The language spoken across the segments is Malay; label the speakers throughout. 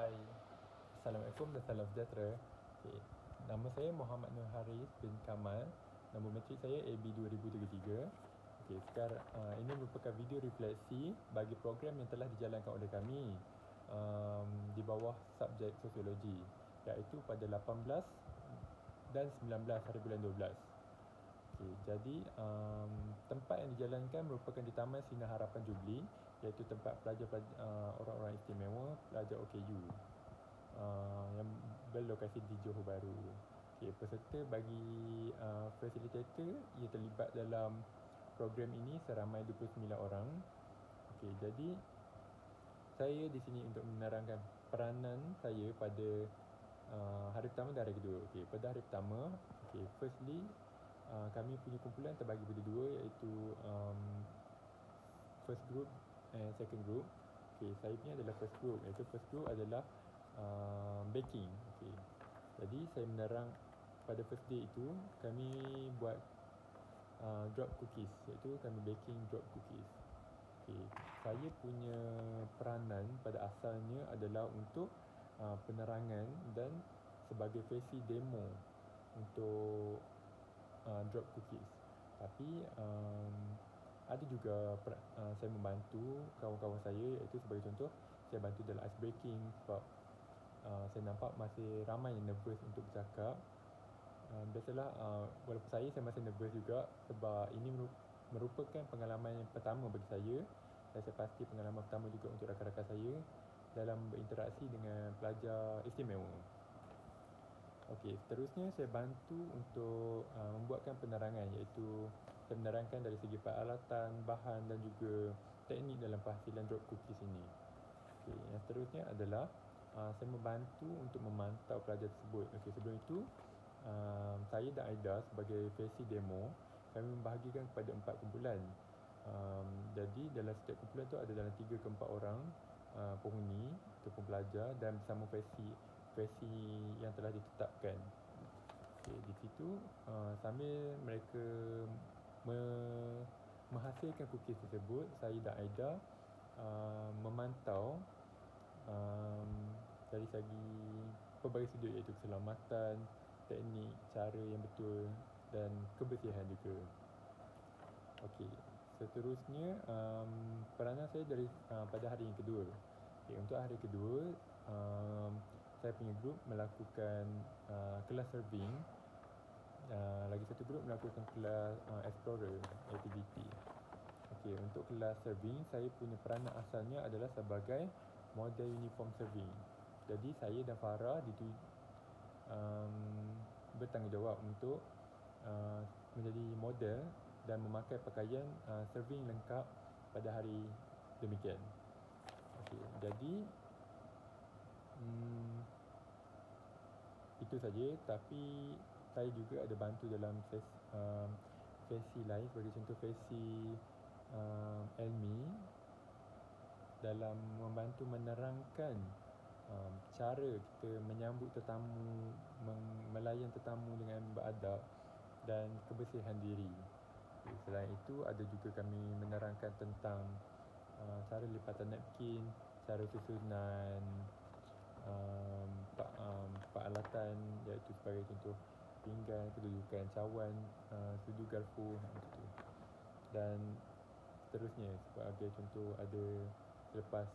Speaker 1: Hai, Assalamualaikum dan salam sejahtera. Okay. Nama saya Muhammad Nur Haris bin Kamal. Nombor metrik saya AB 2033. Okay, sekarang ini merupakan video refleksi bagi program yang telah dijalankan oleh kami di bawah subjek sosiologi, iaitu pada 18 dan 19 hari bulan 12. Okay, jadi tempat yang dijalankan merupakan di Taman Sinar Harapan Jubli, iaitu tempat pelajar-pelajar orang-orang istimewa, pelajar OKU yang berlokasi di Johor Bahru. Okay, peserta bagi fasilitator ia terlibat dalam program ini seramai 29 orang. Okay, jadi saya di sini untuk menerangkan peranan saya pada hari pertama dan hari kedua. Okay, pada hari pertama, firstly kami punya kumpulan terbagi pada dua, iaitu first group and second group. Okay, saya punya adalah first group, iaitu first group adalah baking. Okay. Jadi saya menerang pada first day itu kami buat drop cookies, iaitu kami baking drop cookies. Okay. Saya punya peranan pada asalnya adalah untuk penerangan dan sebagai versi demo untuk drop cookies. Tapi ada juga saya membantu kawan-kawan saya, iaitu sebagai contoh saya bantu dalam ice breaking sebab saya nampak masih ramai yang nervous untuk bercakap. Biasalah walaupun saya masih nervous juga sebab ini merupakan pengalaman yang pertama bagi saya, dan saya pasti pengalaman pertama juga untuk rakan-rakan saya dalam berinteraksi dengan pelajar istimewa. Okey, seterusnya saya bantu untuk membuatkan penerangan, iaitu saya menerangkan dari segi peralatan, bahan dan juga teknik dalam penghasilan drop cookies ini. Okey, yang seterusnya adalah saya membantu untuk memantau pelajar tersebut. Okey, sebelum itu saya dan Aida sebagai versi demo, kami membahagikan kepada 4 kumpulan. Jadi dalam setiap kumpulan tu ada dalam 3 ke 4 orang penghuni ataupun pelajar, dan bersama versi yang telah ditetapkan. Okay, di situ sambil mereka menghasilkan cookies tersebut, saya dan Aida memantau dari segi pelbagai sudut, iaitu keselamatan, teknik, cara yang betul dan kebersihan juga. Okey, seterusnya peranan saya dari pada hari yang kedua. Okay, untuk hari kedua saya punya grup melakukan kelas serving. Lagi satu grup melakukan kelas explorer activity. Okey, untuk kelas serving saya punya peranan asalnya adalah sebagai model uniform serving. Jadi saya dan Farah bertanggungjawab untuk menjadi model dan memakai pakaian serving lengkap pada hari demikian. Okey, jadi itu saja. Tapi saya juga ada bantu dalam versi lain, sebagai contoh versi Elmi dalam membantu menerangkan cara kita menyambut tetamu, melayan tetamu dengan beradab dan kebersihan diri. Selain itu ada juga kami menerangkan tentang cara lipatan napkin, cara susunan peralatan, iaitu sebagai contoh pinggan, kedudukan cawan, sudut garpu macam tu. Dan seterusnya, sebagai contoh ada selepas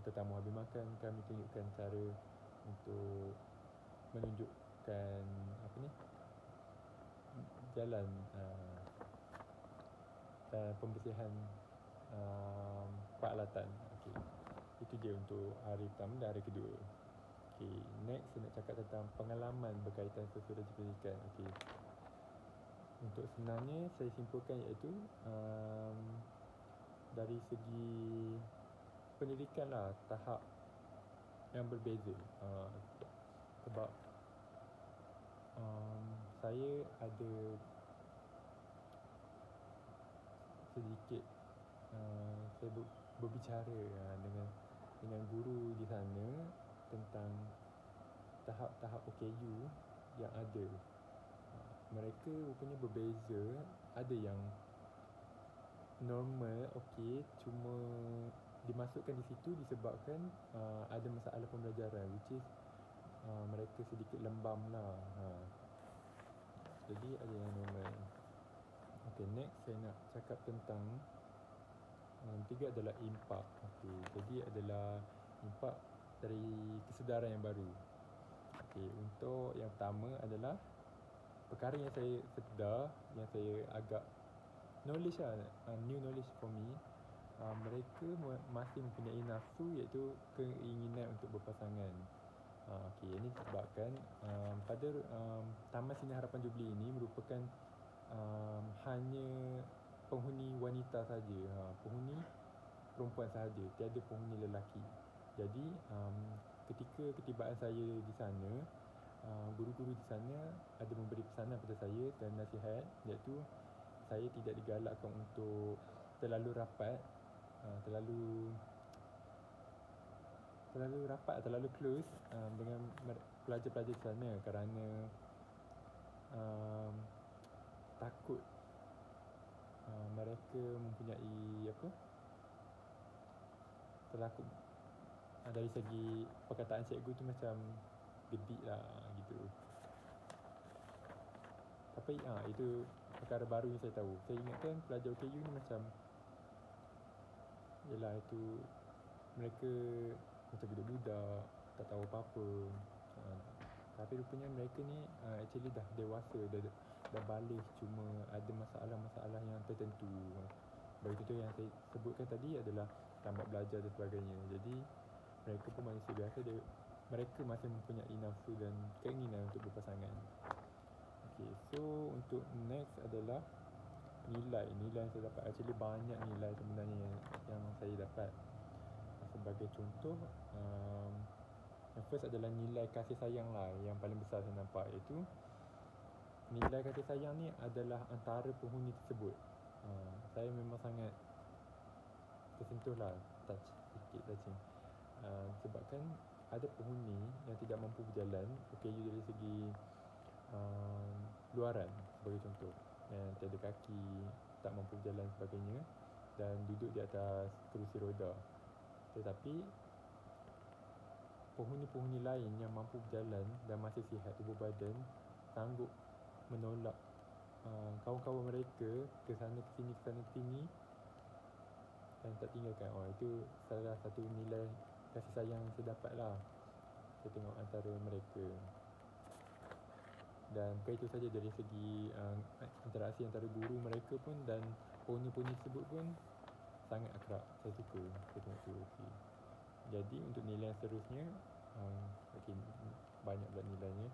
Speaker 1: tetamu habis makan, kami tunjukkan cara untuk menunjukkan jalan dan pembersihan peralatan. Okey, itu dia untuk hari pertama dan hari kedua. Okey, next saya nak cakap tentang pengalaman berkaitan sosiologi pendidikan. Okey, untuk sebenarnya saya simpulkan, iaitu dari segi pendidikan lah, tahap yang berbeza. Sebab saya ada sedikit saya berbicara dengan guru di sana tentang tahap-tahap OKU yang ada. Mereka rupanya berbeza. Ada yang normal, okey, cuma dimasukkan di situ disebabkan ada masalah pembelajaran, which is mereka sedikit lembam lah. Jadi ada yang normal. Okay, next saya nak cakap tentang tiga adalah impak. Okay, jadi adalah impak dari kesedaran yang baru. Okay, untuk yang pertama adalah perkara yang saya sedar, yang saya agak knowledge lah, new knowledge for me. Mereka masih mempunyai nafsu, iaitu keinginan untuk berpasangan. Okay, ini disebabkan pada Taman Seni Harapan Jubilee ini merupakan hanya penghuni wanita saja, penghuni perempuan sahaja, tiada penghuni lelaki. Jadi ketika ketibaan saya di sana, guru-guru di sana ada memberi pesanan kepada saya dan nasihat, iaitu saya tidak digalakkan untuk terlalu rapat, terlalu rapat, terlalu close dengan pelajar-pelajar di sana, kerana takut mereka mempunyai terlaku dari segi perkataan cikgu tu macam gedik lah gitu. Tapi itu perkara baru yang saya tahu. Saya ingatkan pelajar OKU ni macam, yelah, itu mereka macam budak-budak, tak tahu apa-apa. Tapi rupanya mereka ni actually dah dewasa, dah balik, cuma ada masalah-masalah yang tertentu. Baik itu yang saya sebutkan tadi adalah lambat belajar dan sebagainya. Jadi mereka pun manusia biasa, mereka masih mempunyai nafsu dan keinginan untuk berpasangan. Okay, so untuk next adalah nilai yang saya dapat. Actually banyak nilai sebenarnya yang saya dapat. Sebagai contoh, yang first adalah nilai kasih sayang lah, yang paling besar saya nampak, iaitu nilai kasih sayang ni adalah antara penghuni tersebut. Saya memang sangat tersentuh lah, sikit touching. Sebabkan ada penghuni yang tidak mampu berjalan, OKU dari segi luaran sebagai contoh, yang tiada kaki, tak mampu berjalan sebagainya, dan duduk di atas kerusi roda. Tetapi penghuni-penghuni lain yang mampu berjalan dan masih sihat tubuh badan sanggup menolak kawan-kawan mereka ke sana ke sini dan tak tinggalkan. Itu salah satu nilai kasih sayang yang saya dapat lah. Saya tengok antara mereka. Dan bukan itu saja, dari segi interaksi antara guru mereka pun dan penghuni-penghuni tersebut pun sangat akrab. Saya suka saya tengok tu. Okay. Jadi untuk nilai yang seterusnya, okay, banyak pula nilainya.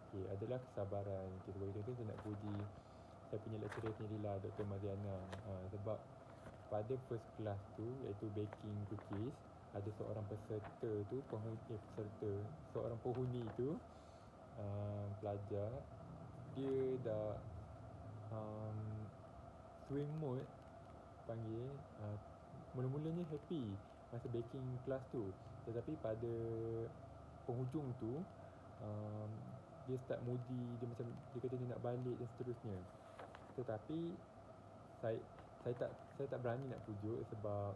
Speaker 1: Okay, adalah kesabaran. Okay, sebagai contoh saya nak puji saya punya lecturer sendiri lah, Dr. Mariana. Sebab pada first class tu, iaitu baking cookies, ada seorang peserta tu, seorang penghuni tu, pelajar, dia dah swing mode panggil. Mula-mulanya happy masa baking class tu, tetapi pada penghujung tu dia start moody, dia macam dia kata dia nak balik dan seterusnya. Tetapi saya tak berani nak pujuk, sebab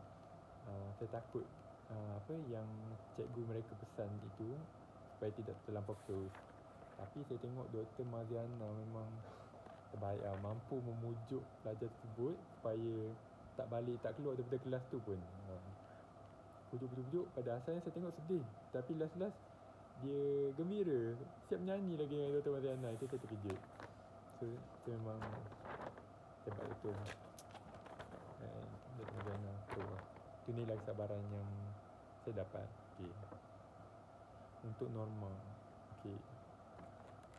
Speaker 1: saya takut apa yang cikgu mereka pesan itu supaya tidak terlampau close. Tapi saya tengok Dr. Mariana memang terbaik lah, mampu memujuk pelajar tersebut supaya tak balik, tak keluar daripada kelas tu pun. Pujuk-pujuk, pada asalnya saya tengok sedih, tapi last-last dia gembira, siap menyanyi lagi dengan Dr. Mariana. Itu saya terkejut. So itu memang hebat betul. Dr. Mariana tu lah. Itu nilai kesabaran yang saya dapat. Okay. Untuk norma, okay,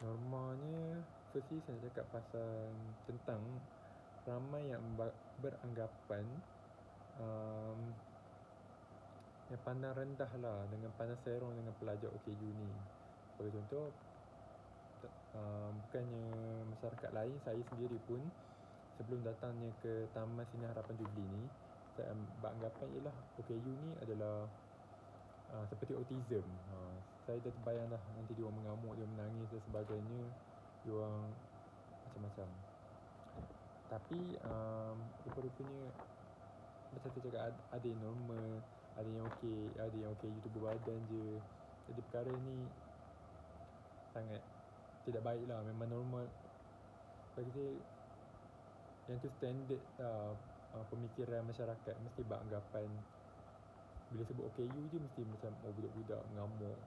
Speaker 1: normanya firstly saya cakap pasal tentang ramai yang beranggapan yang pandang rendah lah, dengan pandang serong dengan pelajar OKU ni. Sebagai contoh, bukannya masyarakat lain, saya sendiri pun sebelum datangnya ke Taman Seni Harapan Jubilee ni, saya beranggapan ialah OKU ni adalah seperti autism. Saya dah terbayang dah, nanti dia orang mengamuk, dia menangis dan sebagainya, dia orang macam-macam. Tapi rupa-rupanya macam saya cakap, ada normal ada yang okey, ada yang okey YouTuber badan je. Jadi perkara ni sangat tidak baik lah. Memang normal bagi saya, yang tu standard lah. Pemikiran masyarakat mesti beranggapan bila sebut OKU je mesti macam budak-budak mengamuk,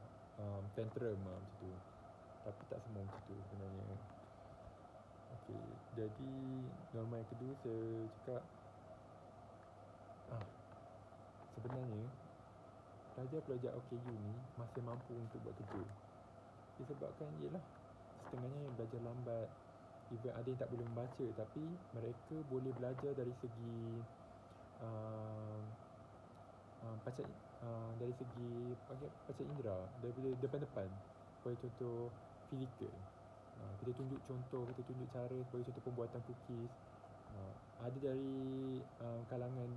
Speaker 1: tantrum lah macam tu. Tapi tak semua macam tu sebenarnya. Okey, jadi norma yang kedua saya cakap, sebenarnya pelajar-pelajar OKU ni masih mampu untuk buat kerja. Disebabkan ialah setengahnya yang belajar lambat, even ada yang tak boleh membaca, tapi mereka boleh belajar dari segi panca, dari segi panca indera, daripada depan-depan. Sebagai contoh fizikal, kita tunjuk contoh, kita tunjuk cara sebagai contoh pembuatan cookies. Ada dari kalangan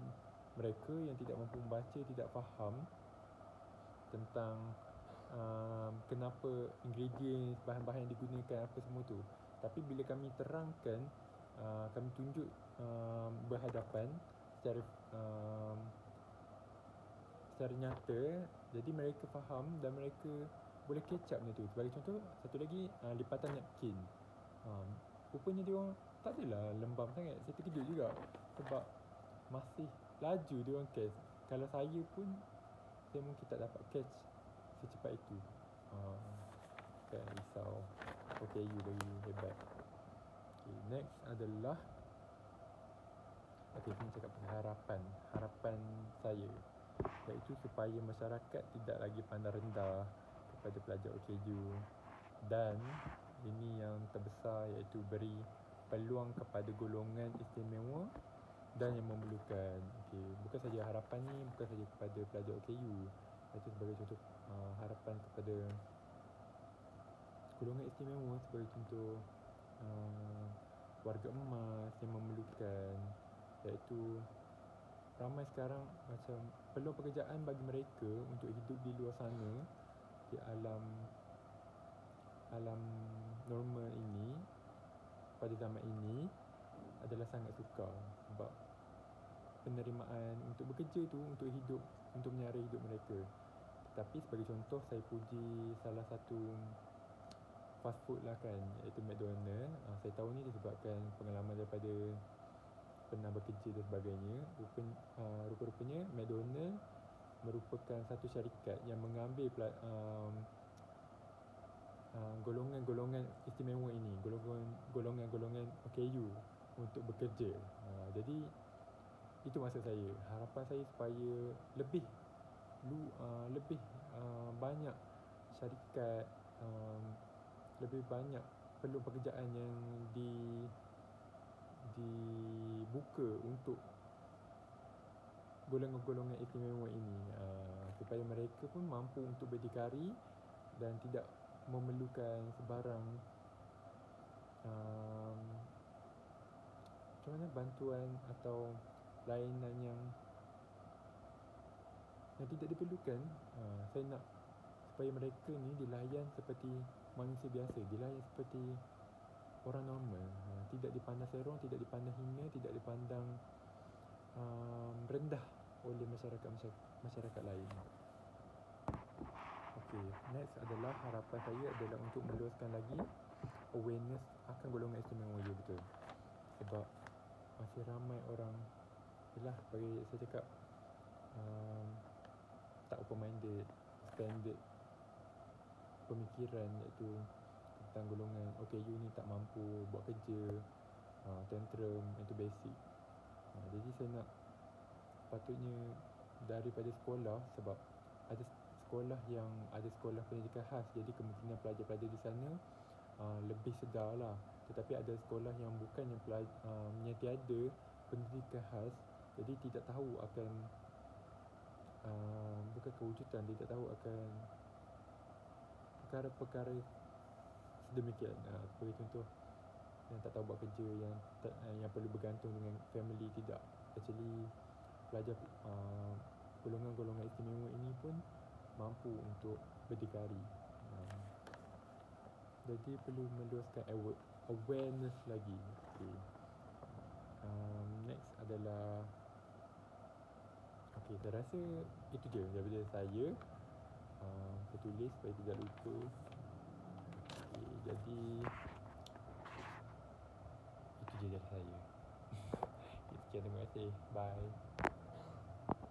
Speaker 1: mereka yang tidak mampu membaca, tidak faham tentang kenapa ingredients, bahan-bahan yang digunakan apa semua tu. Tapi bila kami terangkan, kami tunjuk berhadapan secara secara nyata, jadi mereka faham dan mereka boleh catch up benda tu. Sebagai contoh, satu lagi lipatan napkin. Rupanya dia orang tak adalah lembam sangat. Saya terkejut juga sebab masih laju dia orang catch. Kalau saya pun, saya mungkin tak dapat catch secepat itu. Kan risau. Okay, you lagi hebat. Okay, next adalah, okay, saya cakap pasal harapan. Harapan saya, iaitu supaya masyarakat tidak lagi pandang rendah kepada pelajar OKU. Dan ini yang terbesar, iaitu beri peluang kepada golongan istimewa dan yang memerlukan. Okay, bukan saja harapan ni bukan saja kepada pelajar OKU, iaitu sebagai contoh harapan kepada golongan istimewa, sebagai contoh warga emas yang memerlukan, iaitu ramai sekarang macam peluang pekerjaan bagi mereka untuk hidup di luar sana, di alam normal ini, pada zaman ini adalah sangat sukar. Sebab penerimaan untuk bekerja tu, untuk hidup, untuk menyara hidup mereka. Tetapi sebagai contoh, saya puji salah satu fast food lah kan, iaitu McDonald. Saya tahu ni disebabkan pengalaman daripada pernah bekerja dan sebagainya. Rupa-rupanya McDonald merupakan satu syarikat yang mengambil golongan-golongan istimewa ini, golongan-golongan OKU untuk bekerja. Jadi itu maksud saya. Harapan saya supaya lebih banyak syarikat, lebih banyak peluang pekerjaan yang dibuka untuk golongan-golongan istimewa ini, supaya mereka pun mampu untuk berdikari dan tidak memerlukan sebarang macam mana, bantuan atau layanan yang tidak diperlukan. Saya nak supaya mereka ni dilayan seperti manusia biasa, dilayan seperti orang normal, tidak dipandang serong, tidak dipandang hina, tidak dipandang rendah oleh masyarakat lain. Okay, next adalah harapan saya adalah untuk meluaskan lagi awareness akan golongan istimewa. Ya, betul. Sebab masih ramai orang, yelah, bagi saya cakap, tak open minded, standard pemikiran iaitu tentang golongan OKU ni tak mampu buat kerja, tantrum, itu basic. Jadi saya nak, patutnya daripada sekolah, sebab ada sekolah pendidikan khas, jadi kemungkinan pelajar-pelajar di sana lebih sedar lah. Tetapi ada sekolah yang bukan, yang tiada pendidikan khas, jadi tidak tahu akan bukan kewujudan, tidak tahu akan perkara-perkara sedemikian. Sebagai contoh, yang tak tahu buat kerja, yang perlu bergantung dengan family, tidak. Actually, pelajar golongan-golongan istimewa ini pun mampu untuk berdikari. Jadi perlu meluaskan awareness lagi. Okay. Next adalah, Okay, saya rasa itu je daripada saya. Saya tulis supaya tidak lupa. Okay, jadi itu je dari saya. Sekian, terima kasih. Bye.